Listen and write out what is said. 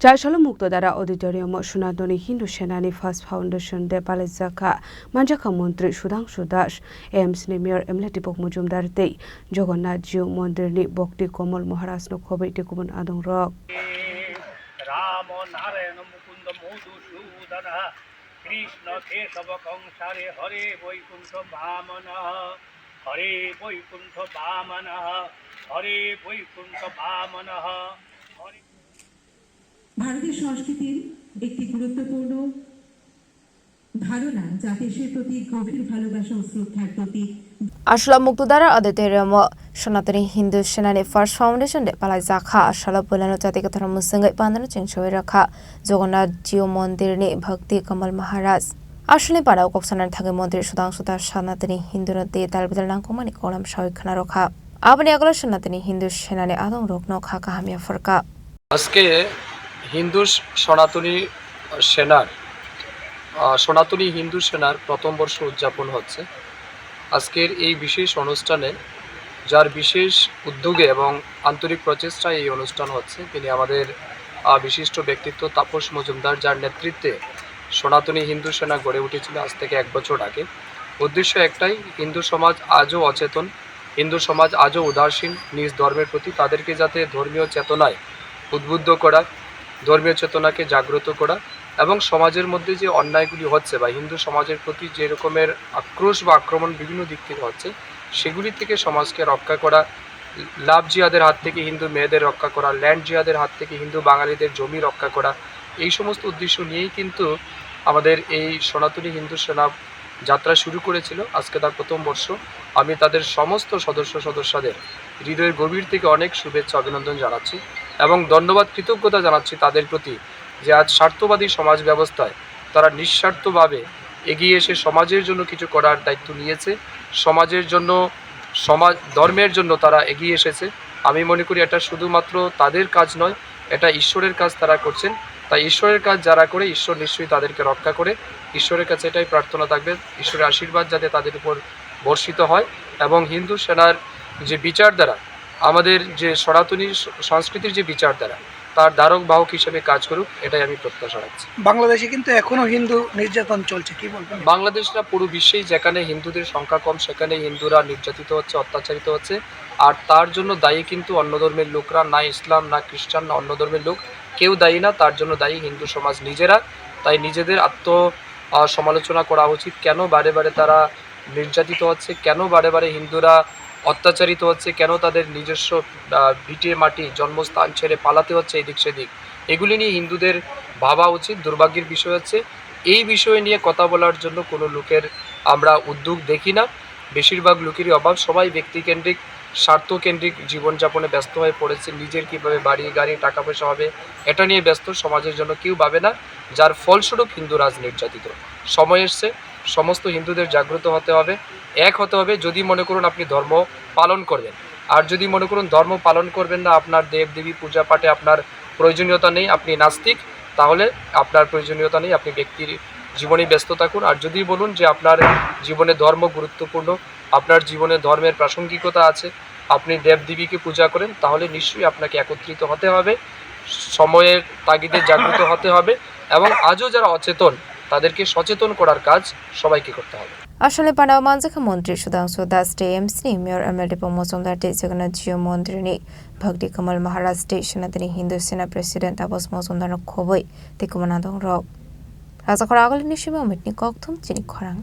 চারশাল মুক্তধারা auditorium সনাতনী হিন্দু সেনানি first foundation দে পালেজাখা মানজাখা মন্ত্রী Sudhanshu Das এমসনি mayor এমলেটিপক Majumdar তেই জগন্নাথ জিউ মন্দিরনি ভক্তি কমল মহারাজনো খবৈ টিকুমন আদং রক রাম নারায়ণ মুকুন্দ মধুসূদন কৃষ্ণ কেশব কংসারে হরে বৈকুণ্ঠ বামন হরে বৈকুণ্ঠ বামন হরে বৈকুণ্ঠ বামন হরে। ভারতের সংস্কৃতির একটি গুরুত্বপূর্ণ ধারণা যা দেশের প্রতি গভীর ভালোবাসা ও শ্রদ্ধার প্রতীক। Ashla Muktudara Auditorium Sonatani Hindu Senani First Foundation de Palazakha Ashala Pulano Jatikatara Musangai Pandana Chinchoiraka Jagannath Jiu Mondirni Bhakti Kamal Maharaj Ashli Pada Koksanan Thage Mondir Sudangshu Das Sanatani Hindu Nati Dalbidal Nangkomani Kolam Shawikhana Rokha Abani Agla Sanatani Hindu Senani Adong Rokno Khaka Hamia Farka আজকে হিন্দু সনাতনী হিন্দু সেনার প্রথম বর্ষ উদযাপন হচ্ছে। আজকের এই বিশেষ অনুষ্ঠানে যার বিশেষ উদ্যোগে এবং আন্তরিক প্রচেষ্টায় এই অনুষ্ঠান হচ্ছে তিনি আমাদের বিশিষ্ট ব্যক্তিত্ব তাপস মজুমদার, যার নেতৃত্বে সনাতনী হিন্দু সেনা গড়ে উঠেছিল আজ থেকে 1 বছর আগে। উদ্দেশ্য একটাই, হিন্দু সমাজ আজও অচেতন, হিন্দু সমাজ আজও উদাসীন নিজ ধর্মের প্রতি, তাদেরকে যাতে ধর্মীয় চেতনায় উদ্বুদ্ধ করা, ধর্মীয় চেতনাকে জাগ্রত করা এবং সমাজের মধ্যে যে অন্যায়গুলি হচ্ছে বা হিন্দু সমাজের প্রতি যে রকমের আক্রোশ বা আক্রমণ বিভিন্ন দিক থেকে হচ্ছে সেগুলি থেকে সমাজকে রক্ষা করা, লাভ জিহাদের হাত থেকে হিন্দু মেয়েদের রক্ষা করা, ল্যান্ড জিহাদের হাত থেকে হিন্দু বাঙালিদের জমি রক্ষা করা, এই সমস্ত উদ্দেশ্য নিয়েই কিন্তু আমাদের এই সনাতনী হিন্দু সেনা যাত্রা শুরু করেছিল। আজকে তার প্রথম বর্ষ। আমি তাদের সমস্ত সদস্যদের হৃদয়ের গভীর থেকে অনেক শুভেচ্ছা অভিনন্দন জানাচ্ছি এবং ধন্যবাদ কৃতজ্ঞতা জানাচ্ছি তাদের প্রতি যে আজ স্বার্থবাদী সমাজ ব্যবস্থায় তারা নিঃস্বার্থভাবে এগিয়ে এসে সমাজের জন্য কিছু করার দায়িত্ব নিয়েছে, সমাজের জন্য ধর্মের জন্য তারা এগিয়ে এসেছে। আমি মনে করি এটা শুধুমাত্র তাদের কাজ নয়, এটা ঈশ্বরের কাজ তারা করছেন। তাই ঈশ্বরের কাজ যারা করে ঈশ্বর নিশ্চয়ই তাদেরকে রক্ষা করে। ঈশ্বরের কাছে এটাই প্রার্থনা থাকবে, ঈশ্বরের আশীর্বাদ যাতে তাদের উপর বর্ষিত হয় এবং হিন্দু সেনার যে বিচারধারা, আমাদের যে সনাতনী সংস্কৃতির যে বিচারধারা, তার ধারক বাহক হিসেবে কাজ করুক, এটাই আমি প্রত্যাশা রাখছি। বাংলাদেশে কিন্তু এখনো হিন্দু নির্যাতন চলছে, কি বলবেন? বাংলাদেশ না, পুরো বিশ্বেই যেখানে হিন্দুদের সংখ্যা কম সেখানে হিন্দুরা নির্যাতিত হচ্ছে, অত্যাচারিত হচ্ছে। আর তার জন্য দায়ী কিন্তু অন্য ধর্মের লোকরা, না ইসলাম, না খ্রিস্টান, না অন্য ধর্মের লোক, কেউ দায়ী না। তার জন্য দায়ী হিন্দু সমাজ নিজেরা। তাই নিজেদের সমালোচনা করা উচিত, কেন বারে বারে তারা নির্যাতিত হচ্ছে, কেন বারে বারে হিন্দুরা অত্যাচারিত হচ্ছে, কেন তাদের নিজস্ব ভিটে মাটি জন্মস্থান ছেড়ে পালাতে হচ্ছে এদিক সেদিক। এগুলি নিয়ে হিন্দুদের ভাবা উচিত। দুর্ভাগ্যের বিষয় হচ্ছে এই বিষয় নিয়ে কথা বলার জন্য কোনো লোকের আমরা উদ্যোগ দেখি না। বেশিরভাগ লোকেরই অভাব, সবাই ব্যক্তিকেন্দ্রিক স্বার্থকেন্দ্রিক জীবনযাপনে ব্যস্ত হয়ে পড়েছে। নিজের কীভাবে বাড়ি গাড়ি টাকা পয়সা হবে এটা নিয়ে ব্যস্ত, সমাজের জন্য কেউ ভাবে না, যার ফলস্বরূপ হিন্দুরা আজ নির্যাতিত। সময় এসছে সমস্ত হিন্দুদের জাগ্রত হতে হবে, এক হতে হবে। যদি মনে করুন আপনি ধর্ম পালন করবেন, আর যদি মনে করুন ধর্ম পালন করবেন না, আপনার দেব দেবী পূজা পাঠে আপনার প্রয়োজনীয়তা নেই, আপনি নাস্তিক, তাহলে আপনার প্রয়োজনীয়তা নেই, আপনি ব্যক্তির জীবনে ব্যস্ত থাকুন। আর যদি বলুন যে আপনার জীবনে ধর্ম গুরুত্বপূর্ণ, আপনার জীবনে ধর্মের প্রাসঙ্গিকতা আছে, আপনি দেবদেবীকে পূজা করেন, তাহলে নিশ্চয়ই আপনাকে একত্রিত হতে হবে, সময়ের তাগিদে জাগ্রত হতে হবে এবং আজও যারা অচেতন তাদেরকে সচেতন করার কাজ সবাইকে করতে হবে। Ashali Pada Manjaka Mantri Sudangshu Das TMC Mayor Emelitipo Mojumdar Jagannath Jiu Mondirni Bhakti Kamal Maharaj Sanatani Hindu Sena President Tapas Mojumdar Khoboi Tikuman Adong Rok Rajakora Agli Nishiba Mitni Kokthum Chini Khorang